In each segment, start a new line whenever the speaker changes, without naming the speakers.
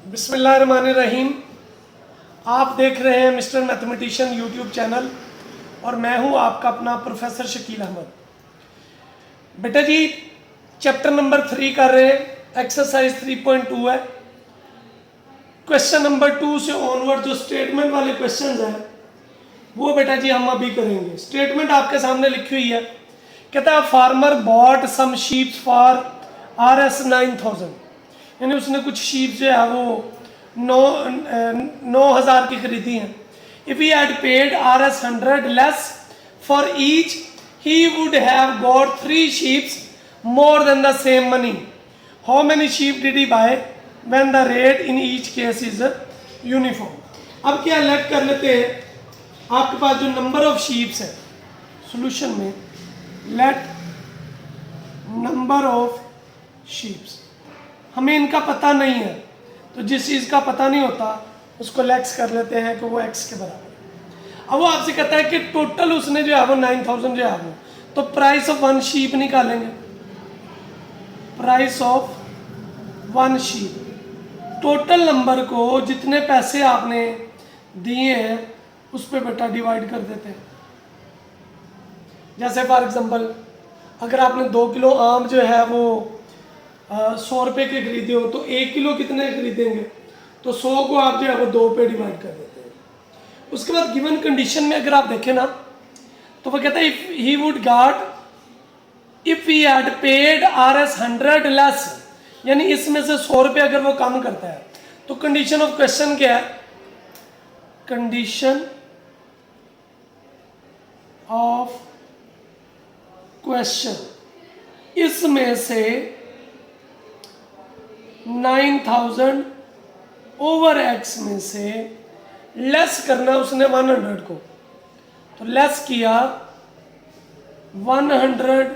बिस्मिल्लाहिर्रहमानिर्रहीम। आप देख रहे हैं मिस्टर मैथमेटिशियन यूट्यूब चैनल और मैं हूं आपका अपना प्रोफेसर शकील अहमद। बेटा जी चैप्टर नंबर 3 कर रहे हैं, एक्सरसाइज 3.2 है। क्वेश्चन नंबर 2 से ऑनवर्ड जो स्टेटमेंट वाले क्वेश्चन हैं वो बेटा जी हम अभी करेंगे। स्टेटमेंट आपके सामने लिखी हुई है, कहता है farmer bought some sheeps for RS 9000, यानी उसने कुछ शीप जो है वो 9,000 की खरीदी हैं। If he had paid RS 100 less for each he would have got 3 sheeps more than the same money. How many sheep did he by when the rate in each case is uniform. अब क्या late कर लेते हैं, आपके पास जो number of sheeps है solution में, let number of sheeps, हमें इनका पता नहीं है तो जिस चीज़ का पता नहीं होता उसको लेक्स कर लेते हैं कि वो x के बराबर है। अब वो आपसे कहता है कि टोटल उसने जो है वो 9,000 जो है वो, तो प्राइस ऑफ 1 शीप निकालेंगे। Price of 1 sheep, total number को जितने पैसे आपने दिए हैं उस पर बेटा डिवाइड कर देते हैं। जैसे फॉर एग्जांपल अगर आपने 2 किलो आम जो है वो 100 रुपये के खरीदे हो तो 1 किलो कितने खरीदेंगे, तो 100 को आप जो है वो 2 पे डिवाइड कर देते हैं। उसके बाद गिवन कंडीशन में अगर आप देखें ना तो वो कहता है if he would got if he had paid RS 100 less, यानी इसमें से 100 रुपये अगर वो कम करता है तो कंडीशन ऑफ क्वेश्चन क्या है, कंडीशन ऑफ क्वेश्चन इसमें से 9,000 ओवर x में से लेस करना उसने 100 को, तो लेस किया 100,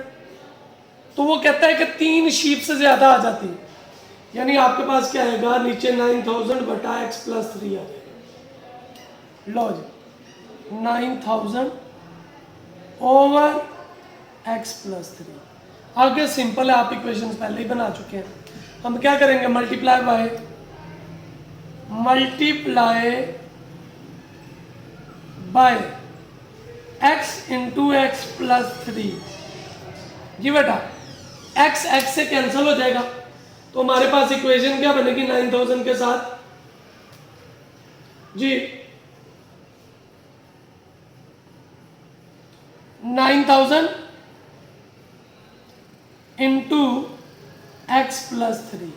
तो वो कहता है कि 3 शीप से ज्यादा आ जाती, यानी आपके पास क्या आएगा नीचे 9,000 बटा x प्लस 3 आ जाएगा। लो जी 9,000 ओवर x प्लस 3। आगे सिंपल है, आप इक्वेशंस पहले ही बना चुके हैं। हम क्या करेंगे, multiply by x into x plus 3। जी बेटा x से कैंसिल हो जाएगा तो हमारे पास इक्वेशन क्या बनेगी 9,000 के साथ जी 9,000 into x plus 3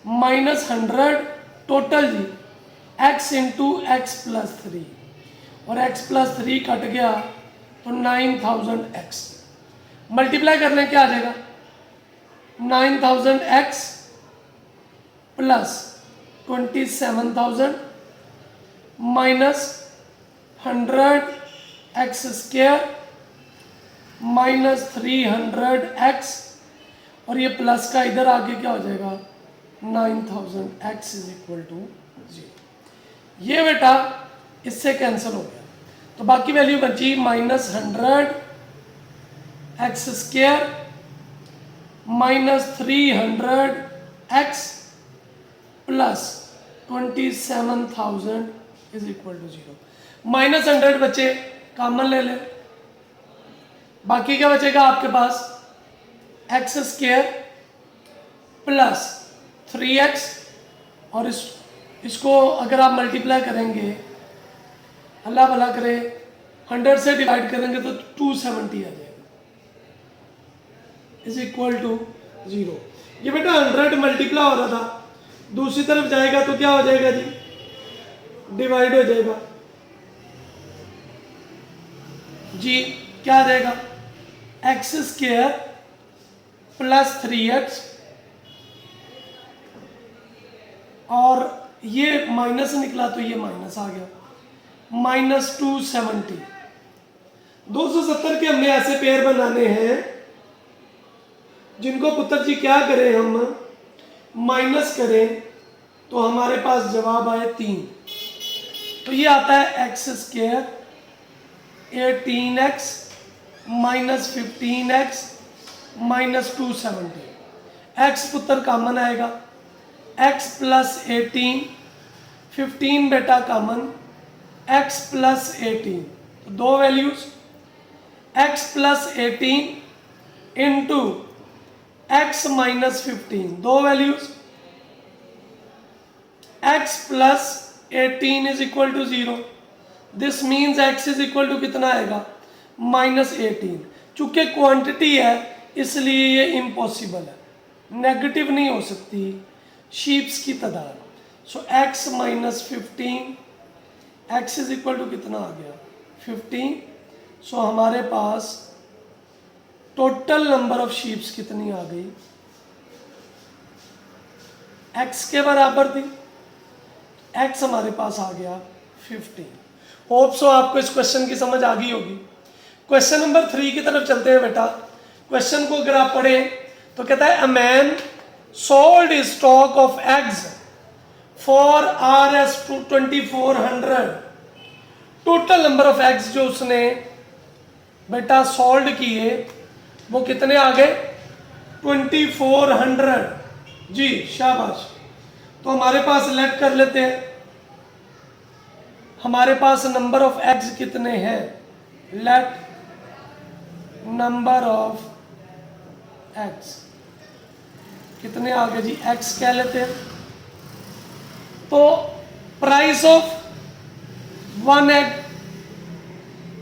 minus 100 total जी x इंटू एक्स प्लस 3, और x प्लस 3 कट गया तो 9,000x। मल्टीप्लाई कर लें क्या आ जाएगा 9,000x plus 27,000 minus 100x square minus 300x, और ये प्लस का इधर आगे क्या हो जाएगा 9,000x इज इक्वल टू 0। ये बेटा इससे कैंसिल हो गया तो बाकी वैल्यू बची minus 100x square minus 300x plus 27,000 is equal to 0। Minus 100 बचे, कॉमन ले ले, बाकी क्या बचेगा आपके पास x स्क्वायर प्लस 3x, और इसको अगर आप मल्टीप्लाई करेंगे अल्लाह भला करे 100 से डिवाइड करेंगे तो 270 आ जाएगा इज इक्वल टू 0। ये बेटा 100 मल्टीप्लाई हो रहा था, दूसरी तरफ जाएगा तो क्या हो जाएगा जी डिवाइड हो जाएगा जी, क्या आ जाएगा x स्क्वायर प्लस 3x, और ये माइनस निकला तो ये माइनस आ गया, माइनस 270। 270 के हमने ऐसे पेयर बनाने हैं जिनको पुत्र जी क्या करें हम माइनस करें तो हमारे पास जवाब आए 3। तो ये आता है x square 18x minus 15x minus 270। x पुत्र कॉमन आएगा, x प्लस 18, 15 बेटा कॉमन, x प्लस 18, तो दो values x plus 18 into x minus 15, दो values x plus 18 is equal to 0, this means x is equal to कितना आएगा minus 18। चूंकि quantity है इसलिए ये इम्पॉसिबल है, नेगेटिव नहीं हो सकती शीप्स की तादाद। So x minus 15, x is equal to कितना आ गया 15। सो हमारे पास टोटल नंबर ऑफ शीप्स कितनी आ गई, x के बराबर थी, x हमारे पास आ गया 15। होप सो आपको इस क्वेश्चन की समझ आ गई होगी। क्वेश्चन नंबर 3 की तरफ चलते हैं बेटा। क्वेश्चन को अगर आप पढ़ें तो कहता है a man sold stock of eggs for RS 2400। Total number of eggs जो उसने बेटा सोल्ड किए वो कितने आ गए 2400। जी शाबाश। तो हमारे पास लेट कर लेते हैं, हमारे पास नंबर ऑफ एग्स कितने हैं, लेट नंबर ऑफ एग्स कितने आ गए जी, एक्स कह लेते हैं। तो प्राइस ऑफ वन एग,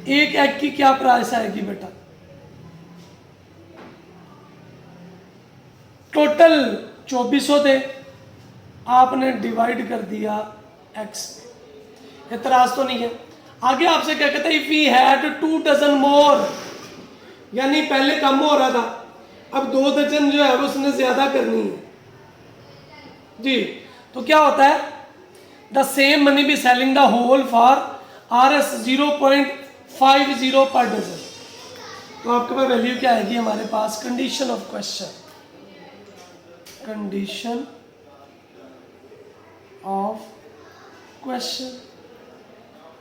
एक एग की क्या प्राइस आएगी बेटा, टोटल 2400 थे, आपने डिवाइड कर दिया एक्स में, इतराज तो नहीं है। आगे आपसे क्या कहते हैं इफ ही हैड 2 डजन मोर, यानी पहले कम हो रहा था अब 2 दर्जन जो है उसने ज्यादा करनी है जी। तो क्या होता है the same money be selling the whole for RS 0.50 पर डजन। तो आपके पास वैल्यू क्या आएगी हमारे पास, condition of question, condition of question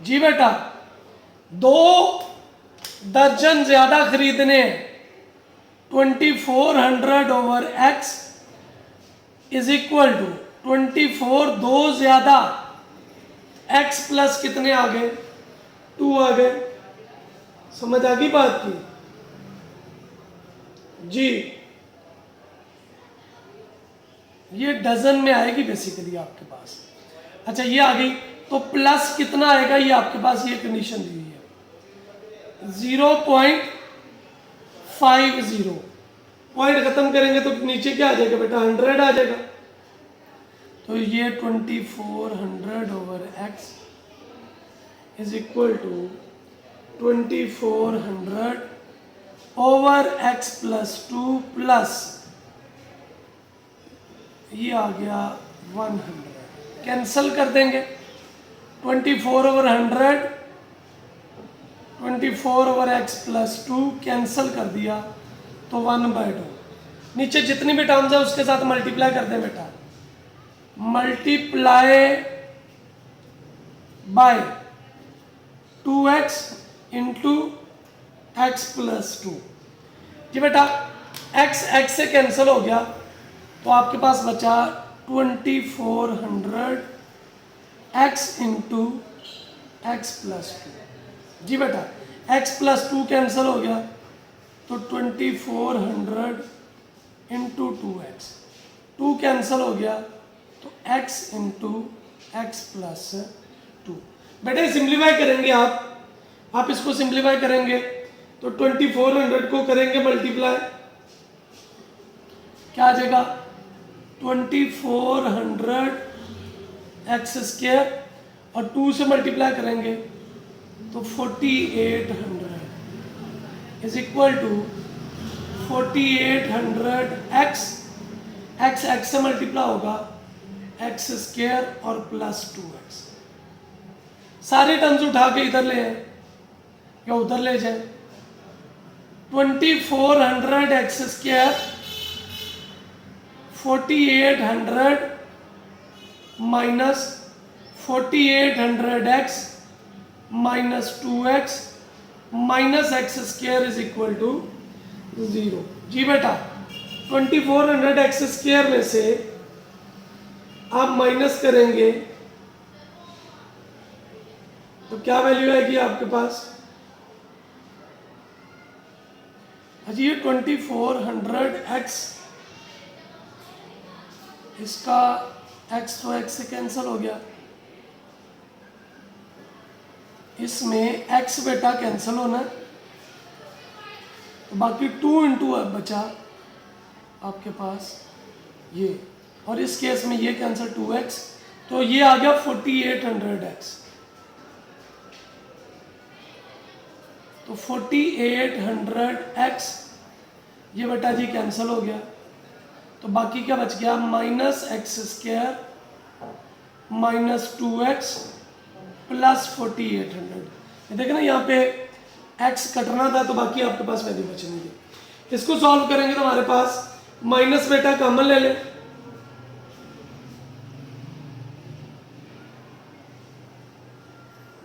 जी बेटा 2 दर्जन ज्यादा खरीदने 2400 over x is equal to 24 दो ज्यादा x प्लस कितने आ गए 2 आ गए। समझ आ गई बात की जी। ये डजन में आएगी बेसिकली आपके पास। अच्छा ये आ गई, तो प्लस कितना आएगा ये आपके पास ये कंडीशन दी हुई है 0.50। पॉइंट खत्म करेंगे तो नीचे क्या आ जाएगा बेटा 100 आ जाएगा। तो ये 2400 over x is equal to 2400 over x plus 2 plus ये आ गया 100, कैंसल कर देंगे 24 over 100, 24 over x plus 2 cancel कर दिया तो 1/2। नीचे जितनी भी टर्म्स है उसके साथ मल्टीप्लाई कर दें बेटा, multiply by 2x into x plus 2। जी बेटा x से कैंसिल हो गया तो आपके पास बचा 2400 x इंटू एक्स प्लस 2। जी बेटा x प्लस 2 कैंसिल हो गया तो 2400 इंटू 2x, 2 कैंसिल हो गया तो x इंटू एक्स प्लस 2। बेटे सिंप्लीफाई करेंगे आप इसको सिंप्लीफाई करेंगे तो 2400 को करेंगे मल्टीप्लाई, क्या आ जाएगा 2400 एक्स स्क्वायर और 2 से मल्टीप्लाई करेंगे तो 4800 इज इक्वल टू 4800 एक्स से मल्टीप्लाई होगा एक्स स्क्वायर और प्लस 2x। सारे टर्म्स उठा के इधर ले आए या उधर ले जाए, 2400 x square 4800 minus 4800 x minus 2x minus x square is equal to 0। जी बेटा 2400 एक्स स्क्वायर में से आप माइनस करेंगे तो क्या वैल्यू आएगी आपके पास? अच्छा ये 2400x, इसका x तो x से कैंसिल हो गया, इसमें x बेटा कैंसिल होना है, तो बाकी 2 इंटू बचा आपके पास ये, और इस केस में ये कैंसिल 2x, तो ये आ गया 4800x। तो 4800x ये बेटा जी कैंसिल हो गया, तो बाकी क्या बच गया? -x² -2x plus 4800। ये देखे ना यहाँ पे x कटना था, तो बाकी आपके पास वैल्यू बचनी थी। इसको सॉल्व करेंगे तो हमारे पास माइनस बेटा कॉमन ले लें,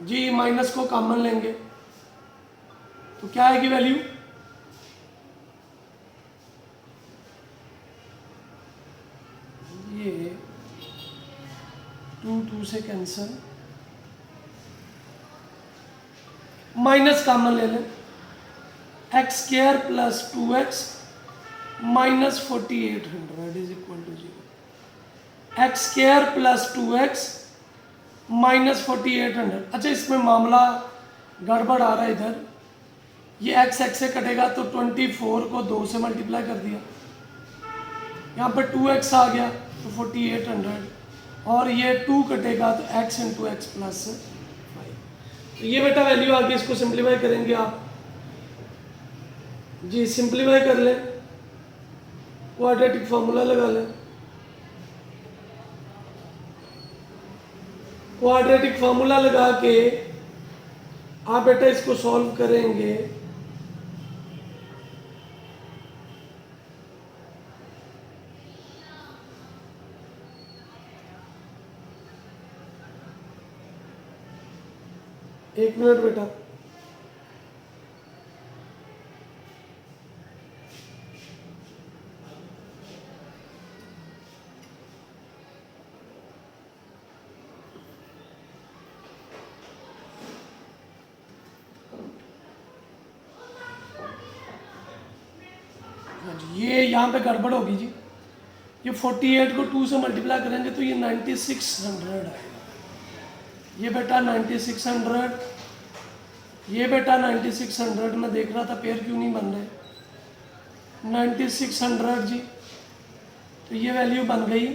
जी माइनस को कॉमन लेंगे तो क्या आएगी वैल्यू? ये 2 से कैंसिल, माइनस कॉमन ले लें, x² plus 2x minus 4800 is equal to 0। x² plus 2x minus 4800। अच्छा इसमें मामला गड़बड़ आ रहा है इधर, ये x से कटेगा तो 24 को 2 से मल्टीप्लाई कर दिया, यहाँ पर 2x आ गया तो 4800, और ये 2 कटेगा तो x इंटू एक्स प्लस 5। तो ये बेटा वैल्यू आ गई। इसको सिंप्लीफाई करेंगे आप, जी सिंप्लीफाई कर लें, क्वाड्रेटिक फॉर्मूला लगा लें। क्वाड्रेटिक फॉर्मूला लगा के आप बेटा इसको सॉल्व करेंगे, एक मिनट बेटा, ये यहाँ पे गड़बड़ होगी जी। ये 48 को 2 से मल्टीप्लाई करेंगे तो ये 9600 आएगा। ये बेटा 9600, ये बेटा 9600, मैं देख रहा था पेयर क्यों नहीं बन रहे। 9600 जी, तो ये वैल्यू बन गई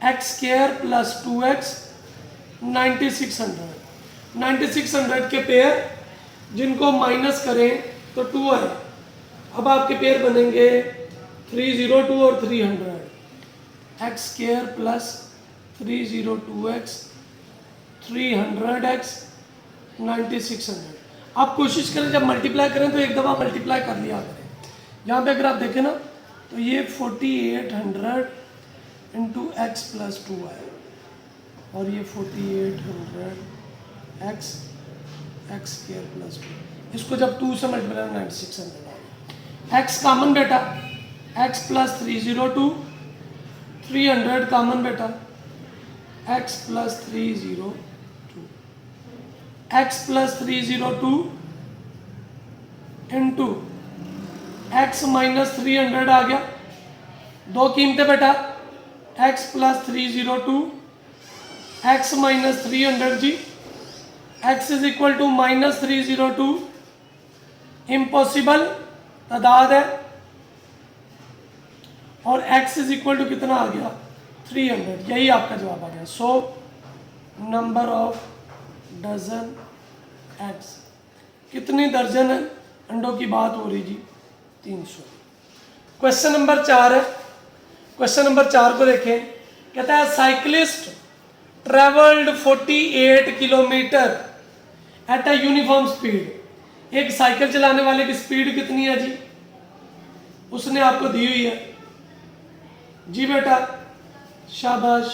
x² प्लस 2x 9600। 9600 के पेयर जिनको माइनस करें तो 2 आए। अब आपके पेयर बनेंगे 302 और 300। x² plus 302x 300x 9600। आप कोशिश करें जब मल्टीप्लाई करें तो एक दफ़ा मल्टीप्लाई कर लिया करें। यहाँ पे अगर आप देखें ना तो ये 4800 इंटू एक्स प्लस 2 आए, और ये 4800 x² प्लस 2, इसको जब 2 से मल्टीप्लाई 9600 आए। x कॉमन बेटा, x प्लस 302, 300 कॉमन बेटा, x plus 302, x plus 302 into x minus 300 आ गया। दो कीमतें बेटा, x प्लस 302 x माइनस 300 जी, x is equal to minus 302, impossible तादाद है, और x इज इक्वल टू कितना आ गया 300। यही आपका जवाब आ गया। So number of dozen eggs, कितनी दर्जन है अंडों की बात हो रही जी? 300। क्वेश्चन नंबर 4 है। क्वेश्चन नंबर 4 को देखें, कहता है cyclist travelled 48 kilometre at a uniform speed. एक साइकिल चलाने वाले की स्पीड कितनी है जी? उसने आपको दी हुई है जी बेटा, शाबाश।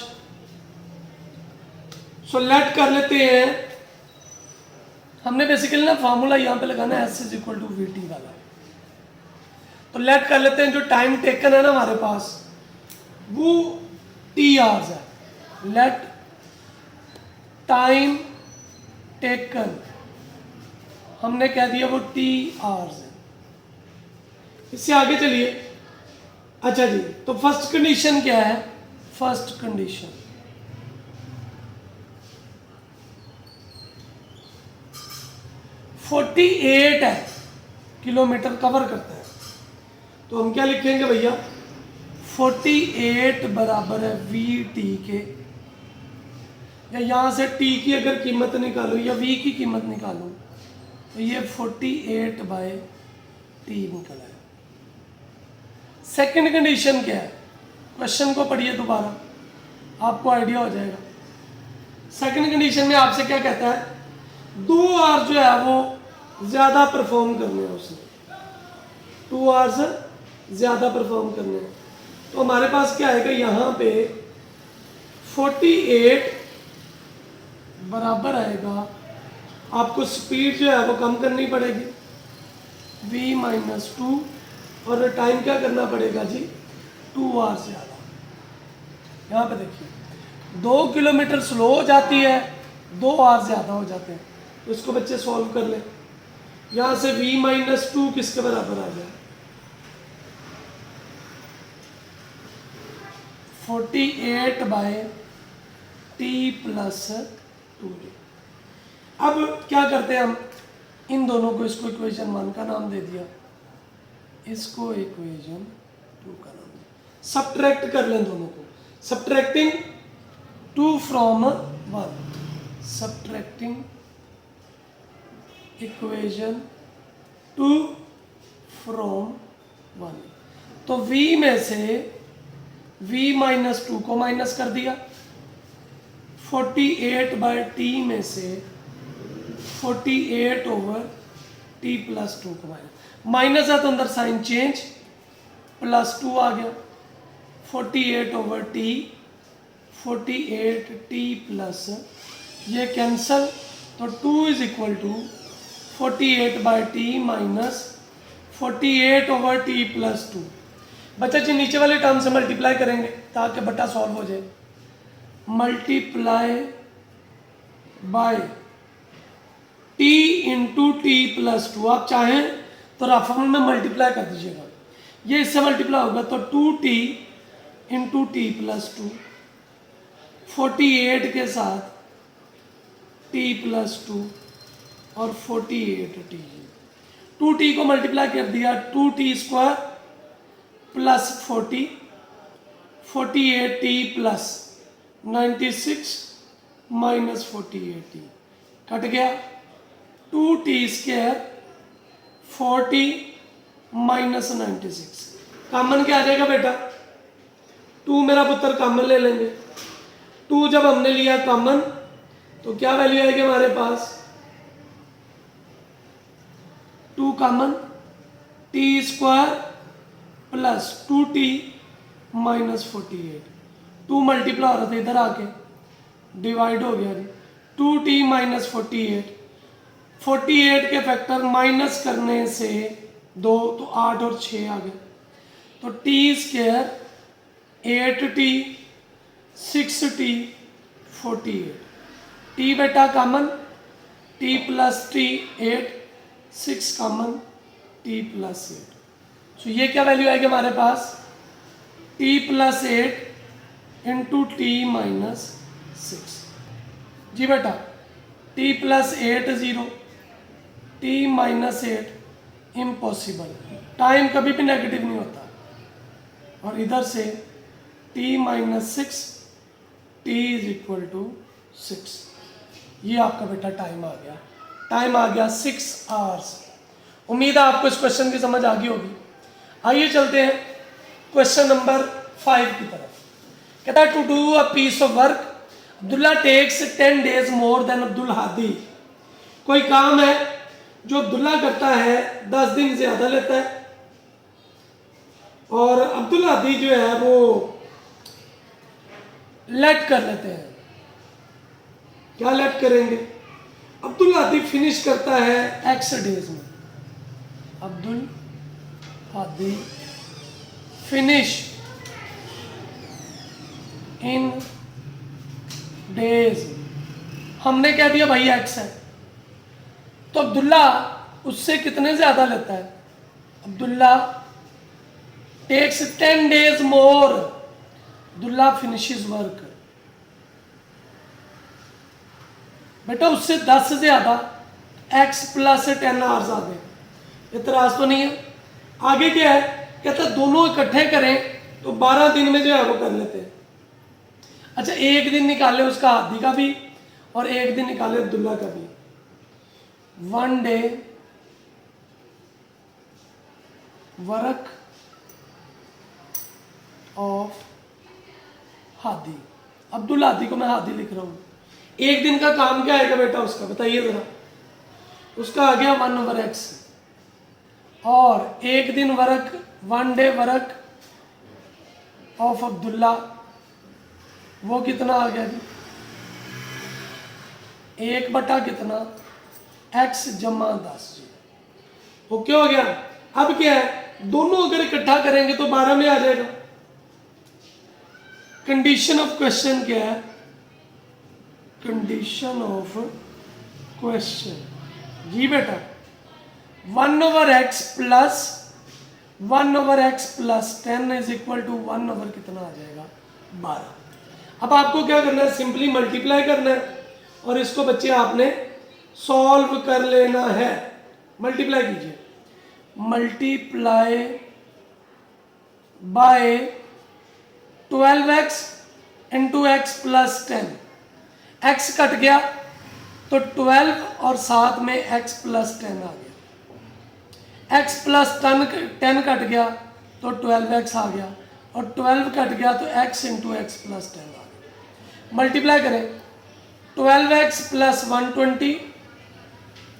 सो लेट कर लेते हैं, हमने बेसिकली ना फॉर्मूला यहाँ पे लगाना है S is equal to VT वाला। तो लेट कर लेते हैं, जो टाइम टेकन है ना हमारे पास वो T आवर्स है। लेट टाइम टेकन, हमने कह दिया वो टी आवर्स है। इससे आगे चलिए। अच्छा जी, तो फर्स्ट कंडीशन क्या है? फर्स्ट कंडीशन 48 है, किलोमीटर कवर करता है। तो हम क्या लिखेंगे भैया? 48 बराबर है वी टी के, या यहाँ से टी की अगर कीमत निकालो या वी की कीमत निकालो तो ये 48 बाय टी निकल आया। सेकंड कंडीशन क्या है? क्वेश्चन को पढ़िए दोबारा, आपको आइडिया हो जाएगा। सेकंड कंडीशन में आपसे क्या कहता है? 2 आवर जो है वो ज़्यादा परफॉर्म करने हैं उसने, 2 आवर्स ज़्यादा परफॉर्म करने हैं। तो हमारे पास क्या आएगा यहाँ पे? 48 बराबर आएगा, आपको स्पीड जो है वो कम करनी पड़ेगी v माइनस 2, और टाइम क्या करना पड़ेगा जी? 2 आवर्स ज़्यादा। यहाँ पे देखिए 2 किलोमीटर स्लो हो जाती है, 2 आवर्स ज़्यादा हो जाते हैं। तो इसको बच्चे सॉल्व कर लें। यहाँ से v माइनस 2 किसके बराबर आ जाए? 48 बाय टी प्लस 2। अब क्या करते हैं हम? इन दोनों को, इसको इक्वेशन 1 का नाम दे दिया, इसको इक्वेशन 2 का नाम दिया। सब्ट्रैक्ट कर लें दोनों को। Subtracting 2 from 1, subtracting equation 2 from 1। तो v में से v माइनस 2 को माइनस कर दिया, 48 बाय टी में से 48 ओवर टी प्लस 2 को माइनस है तो अंदर साइन चेंज, प्लस 2 आ गया, 48 ओवर टी, 48 टी प्लस ये कैंसल, तो 2 is equal to 48 by t minus 48 over t plus 2। बच्चा जी नीचे वाले टर्म से मल्टीप्लाई करेंगे ताकि बटा सॉल्व हो जाए। Multiply by T into T plus 2, आप चाहें तो राफल में मल्टीप्लाई कर दीजिएगा, ये इससे मल्टीप्लाई होगा तो 2t इंटू टी प्लस 2, 48 के साथ t प्लस 2 और 48t, 2t को मल्टीप्लाई कर दिया, 2t square plus 40, 48t plus 96 minus 48t cut गया, 2t स्क्वायर 40 माइनस 96, कॉमन क्या आ जाएगा बेटा? 2 मेरा पुत्र कॉमन ले लेंगे। 2 जब हमने लिया कॉमन तो क्या वैल्यू आएगी हमारे पास? 2 common, T square plus 2t minus 48, 2 multiply हो रहा था इधर आके डिवाइड हो गया, 2t माइनस 48, 48 के फैक्टर माइनस करने से 2 तो 8 और 6 आ गए, तो t square 8t 6t 48, t बेटा common, t plus t 8, 6 common, t plus 8। तो ये क्या वैल्यू आएगी हमारे पास? t plus 8 into T minus 6। जी बेटा t plus 8 0, t minus 8 impossible, time कभी भी नेगेटिव नहीं होता, और इधर से t minus 6, t is equal to 6। ये आपका बेटा टाइम आ गया, टाइम आ गया 6 आवर्स। उम्मीद है आपको इस क्वेश्चन की समझ आ गई होगी। आइए चलते हैं क्वेश्चन नंबर 5 की तरफ। कहता है to do a piece of work Abdullah takes 10 days more than Abdul Hadi. कोई काम है जो अब्दुल्ला करता है 10 दिन ज्यादा लेता है, और अब्दुल हादी जो है वो लेट कर लेते हैं। क्या लेट करेंगे? अब्दुल हादी फिनिश करता है x days में, Abdul Hadi finish in days. हमने कह दिया भाई x है, तो अब्दुल्ला उससे कितने ज्यादा लेता है? अब्दुल्ला टेक्स 10 days मोर। Abdullah finishes work. बेटा उससे 10 से ज्यादा, x प्लस 10 आवर्स आ गए। इतराज तो नहीं है? आगे क्या है? कहता दोनों इकट्ठे करें तो 12 दिन में जो है वो कर लेते हैं। अच्छा, एक दिन निकाले उसका हादी का भी और एक दिन निकाले अब्दुल्ला का भी। 1 day work of Hadi. Abdullah Hadi को मैं हादी लिख रहा हूं। एक दिन का काम क्या आएगा बेटा उसका, बताइए जरा। उसका आ गया 1/x। और एक दिन work, 1 day work of Abdullah, वो कितना आ गया जी? 1 बटा कितना, x जमा 10 जी। ओके हो गया। अब क्या है, दोनों अगर इकट्ठा करेंगे तो 12 में आ जाएगा। कंडीशन ऑफ क्वेश्चन क्या है? कंडीशन ऑफ क्वेश्चन जी बेटा 1/x plus 1/x plus 10 is equal to 1 कितना आ जाएगा, 12। अब आपको क्या करना है, सिंपली मल्टीप्लाई करना है और इसको बच्चे आपने सॉल्व कर लेना है। मल्टीप्लाई कीजिए, multiply by 12x into x plus 10। x cut गया तो 12 और साथ में x प्लस 10 आ गया। x प्लस 10 कट गया तो 12x आ गया और 12 कट गया तो x इंटू x प्लस 10 आ गया। मल्टीप्लाई करें, 12x plus 120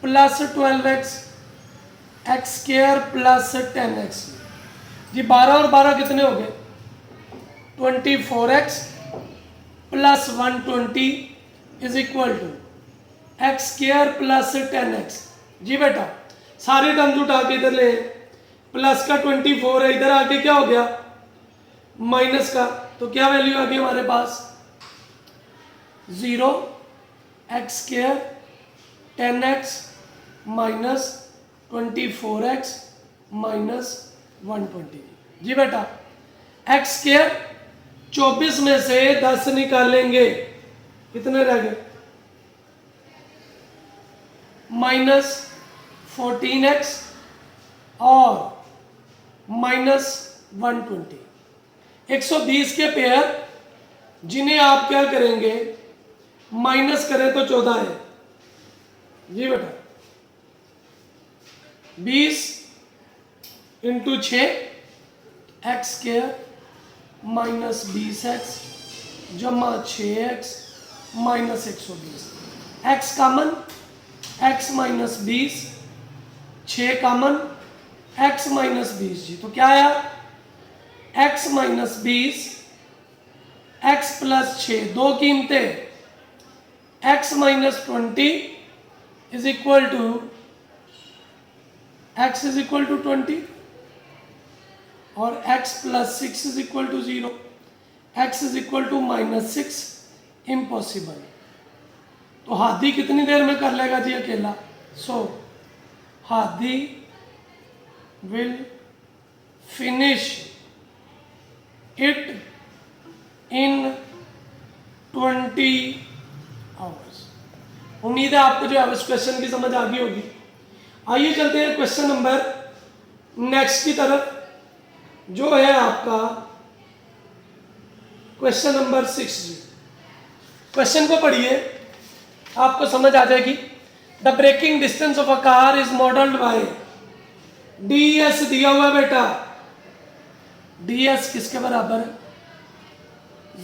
plus 12x x square plus 10x जी। 12 और 12 कितने हो गए, 24x plus 120 is equal to x square plus 10x जी। बेटा सारे टर्म्स उठा के इधर ले, प्लस का 24 है, इधर आके क्या हो गया माइनस का, तो क्या वैल्यू आ गई हमारे पास 0, x square 10x minus 24x minus 120 जी। बेटा एक्स स्क्वायर 24 में से 10 निकालेंगे, कितने रह गए, माइनस 14x और माइनस 120। 120 के पेयर जिन्हें आप क्या करेंगे माइनस करें तो 14 है जी। बेटा 20 into 6 x square minus 20x जमा 6x minus 120। x common, x minus 20, 6 common, x minus 20 जी। तो क्या आया, x माइनस 20, x प्लस 6, दो कीमतें, x minus 20 is equal to x is equal to 20 और x plus 6 is equal to 0, x is equal to minus 6, impossible. तो हादी कितनी देर में कर लेगा जी अकेला? So Hadi will finish it in 20 hours. उम्मीद है आपको जो है इस क्वेश्चन की समझ आ गई होगी। आइए चलते हैं क्वेश्चन नंबर नेक्स्ट की तरफ, जो है आपका क्वेश्चन नंबर 6 जी। क्वेश्चन को पढ़िए, आपको समझ आ जाएगी। The braking distance of a car is modelled by ds दिया हुआ है बेटा। ds किसके बराबर है,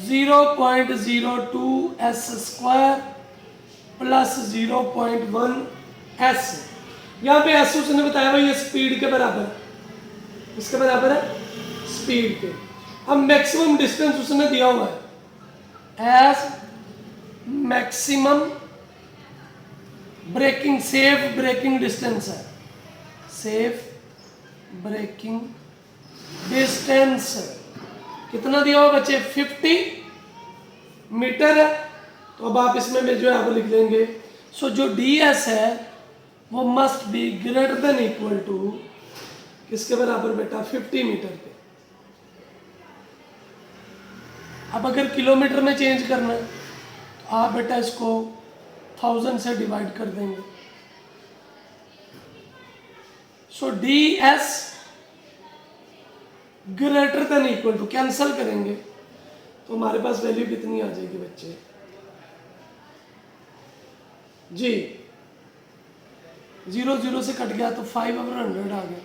0.02 s स्क्वायर प्लस 0.1 s। यहाँ पे s उसने बताया भाई ये स्पीड के बराबर है, इसके बराबर है स्पीड के। अब मैक्सिमम डिस्टेंस उसने दिया हुआ है as maximum braking, safe braking distance है, सेफ ब्रेकिंग डिस्टेंस कितना दिया हुआ बच्चे, 50 मीटर है तो अब आप इसमें भी जो है वो लिख लेंगे। सो जो डी एस है वो must be greater than equal to किसके बराबर बेटा, 50 मीटर के। अब अगर किलोमीटर में चेंज करना है तो आप बेटा इसको 1000 से डिवाइड कर देंगे। So D S greater than equal to, cancel करेंगे तो हमारे पास वैल्यू कितनी आ जाएगी बच्चे जी, 0 0 से कट गया तो 5/100 आ गया।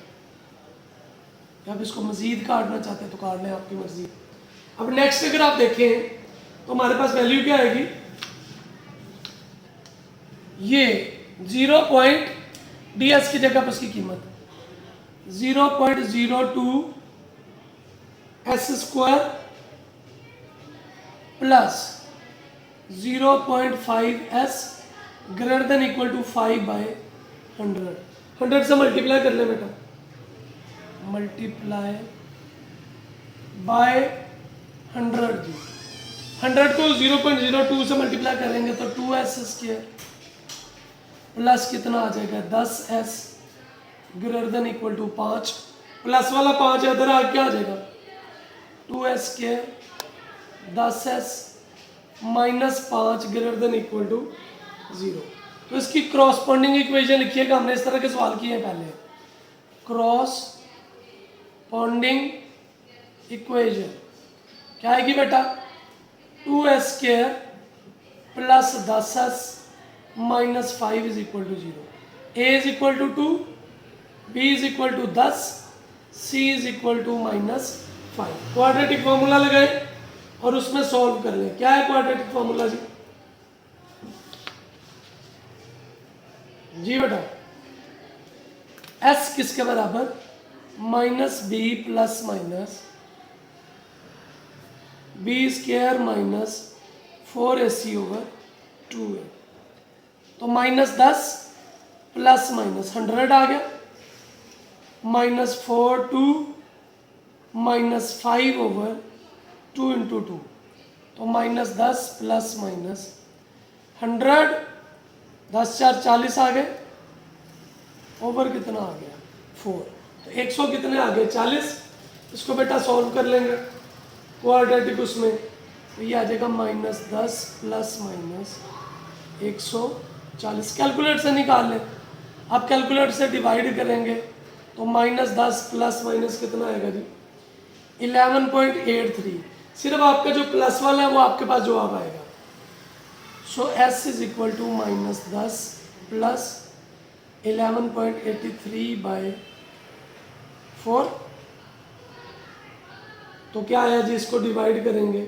आप इसको मजीद काटना चाहते हैं तो काट लें, आपकी मर्जी। अब नेक्स्ट अगर आप देखें तो हमारे पास वैल्यू क्या आएगी, ये 0.ds की जगह पर उसकी कीमत 0.02 s² plus 0.5 s greater than equal to 5/100। 100 से मल्टीप्लाई कर ले बेटा, मल्टीप्लाई बाय 100 जी। 100 को 0.02 से मल्टीप्लाई करेंगे तो 2s² प्लस कितना आ जाएगा 10s greater than equal to 5, plus वाला 5 है उधर आगे क्या आ जाएगा 2s² 10s minus 5 greater than equal to 0। तो इसकी क्रॉसपॉन्डिंग इक्वेशन लिखिएगा, हमने इस तरह के सवाल किए हैं पहले। क्रॉसपॉन्डिंग इक्वेशन क्या आएगी बेटा, 2s² plus 10s minus 5 is equal to 0। a is equal to 2, b is equal to 10, c is equal to minus 5। Quadratic formula लगाए और उसमें सॉल्व कर लें। क्या है क्वाड्रेटिक फॉर्मूला जी, जी बेटा s किसके बराबर, minus b plus minus b² minus 4ac/2 है। तो -10 प्लस माइनस 100 आ गया, -4 2 -5/2 × 2, तो -10 प्लस माइनस 100, 10 4 40 आ गए, ओवर कितना आ गया 4, तो 100 कितने आ गए 40। इसको बेटा सॉल्व कर लेंगे क्वाड्रेटिक उसमें, तो ये आ जाएगा -10 प्लस माइनस 140। कैलकुलेटर से निकाल लें, आप कैलकुलेटर से डिवाइड करेंगे तो -10 प्लस माइनस कितना आएगा जी 11.83। सिर्फ आपका जो प्लस वाला है वो आपके पास जवाब आएगा। So s is equal to -10 plus 11.83/4। तो क्या आया जी, इसको डिवाइड करेंगे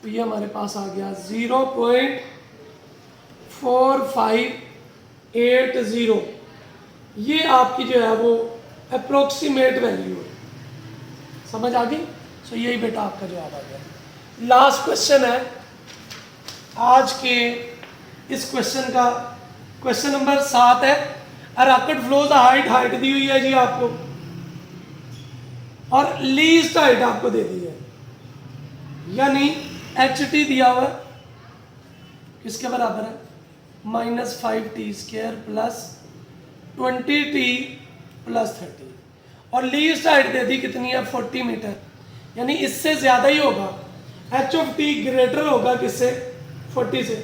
तो ये हमारे पास आ गया 0.4580। ये आपकी जो है वो अप्रोक्सीमेट वैल्यू है, समझ आ गई। सो यही बेटा आपका जवाब आ गया। लास्ट क्वेश्चन है आज के इस क्वेश्चन का, क्वेश्चन नंबर 7 है। अ रॉकेट फ्लोज हाइट दी हुई है जी आपको, और लीस्ट हाइट आपको दे दी है, यानी ht दिया हुआ है किसके बराबर है, -5t² प्लस 20t प्लस 30, और लीस्ट हाइट दे दी कितनी है 40 मीटर, यानी इससे ज्यादा ही होगा। h(t) ग्रेटर होगा किससे, 40 से।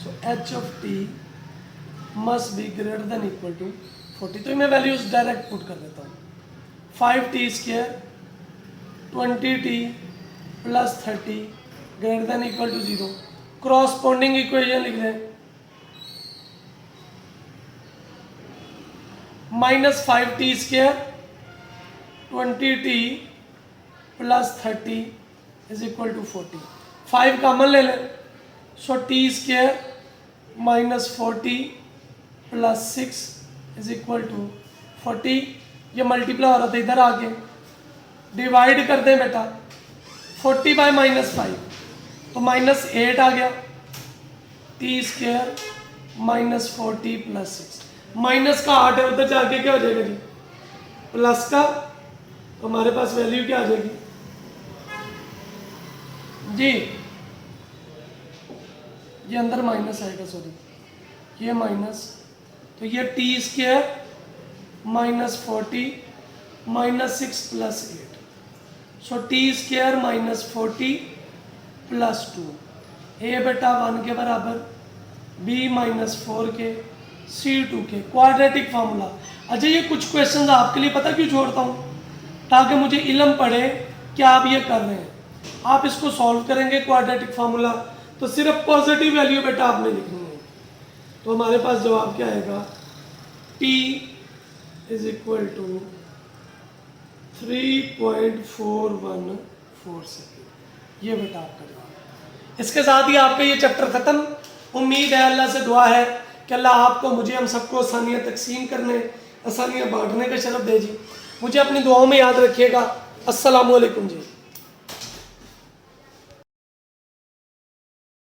So h(t) must be greater than equal to 40। तो मैं वैल्यूज डायरेक्ट पुट कर देता हूँ, 5t² 20t plus 30 greater than equal to 0। Corresponding equation लिख लें, -5t² 20t plus 30 is equal to 40। 5 common ले लें, so t² -40 plus 6 is equal to 40। ये मल्टीप्लाई हो रहा था इधर आके, डिवाइड कर दें बेटा 40 बाय -5 तो -8 आ गया, t² -40 प्लस 6, माइनस का 8 है उधर जाके क्या हो जाएगा जी प्लस का, तो हमारे पास वैल्यू क्या आ जाएगी जी ये अंदर माइनस आएगा, सॉरी ये माइनस, तो ये T square minus 40 minus 6 plus 8, so T square minus 40 plus 2, ए बेटा 1 के बराबर, बी माइनस 4 के, सी 2 के, क्वाड्रेटिक फार्मूला। अच्छा ये कुछ क्वेश्चंस आपके लिए पता क्यों छोड़ता हूँ, ताकि मुझे इल्म पड़े कि आप ये कर रहे हैं। आप इसको सॉल्व करेंगे क्वाड्रेटिक फार्मूला, तो सिर्फ पॉजिटिव वैल्यू बेटा आपने लिखनी है। तो हमारे पास जवाब क्या आएगा, P is equal to 3.414 second, ये बेटा आपका जवाब। इसके साथ ही आपका ये चैप्टर खत्म। उम्मीद है, अल्लाह से दुआ है कि अल्लाह आपको, मुझे, हम सबको आसानियाँ तकसीम करने, आसानियाँ बांटने का शरफ दे जी। मुझे अपनी दुआओं में याद रखिएगा। अस्सलामु अलैकुम जी।